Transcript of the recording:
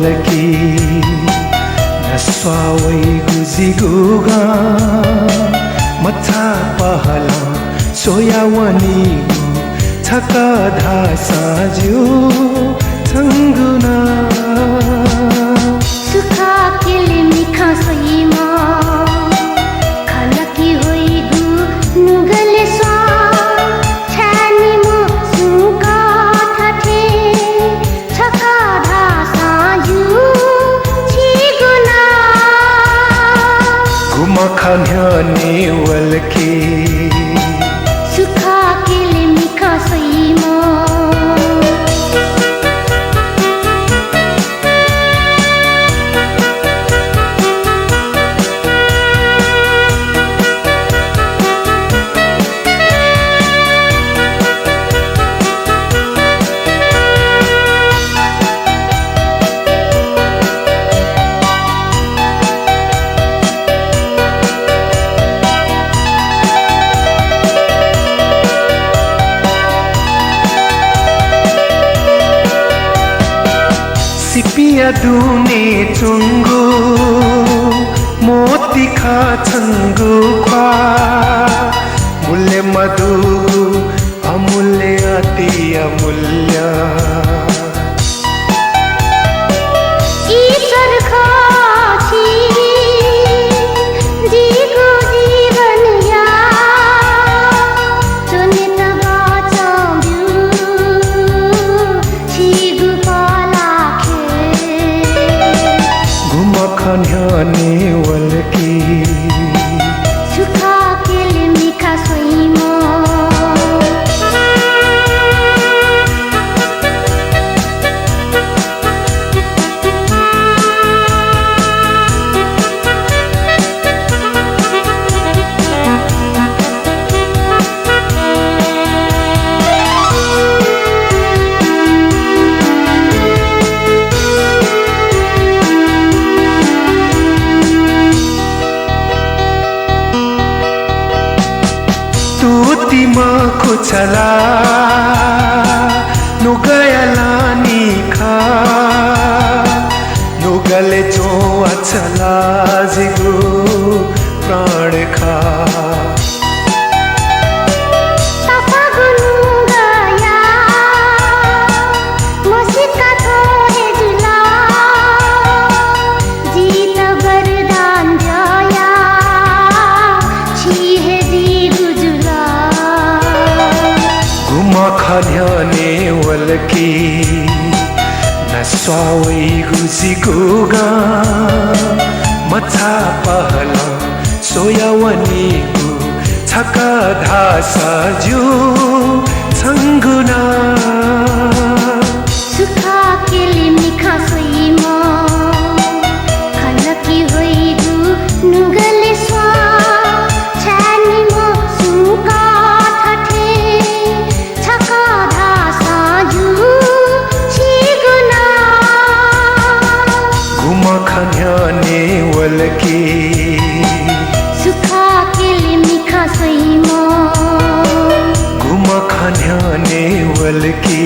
walki naswawai guzigoga matha pahala soyawani thaka dhasa jo thanguna सुखा केले मिखा सहीमा खलकी होइगु नुगले स्वा छानी मो सुका थाथे छका धासा जु छिगुना घुमा खान्याने वलकी सुखा केले मिखा सहीमा सिपिया दुने चुंगु मोती खा चंगु खा मूल्य मधु अमूल्य अति अमूल्य ईश्वर खाची जीगो जीवन या चुने तबा चांब्यू छिगु खान्याने वलकी सुखा केले मिखा सोइमा तुतिमा खुचला नुगयला निखा नुगले जो अचला जिगु प्राण खा खान्याने वलकी नस्वावै गुजिगोगा मथा पहला सोयावनी छका धासा जो छंगुना सुखा केले मिखा सोइमा खलकी होइगु नुगले स्वा छानी मो सुका थाथे छका धासा जु छिगुना घुमा खान्याने वलकी सुखा केले मिखा सोइमा घुमा खान्याने वलकी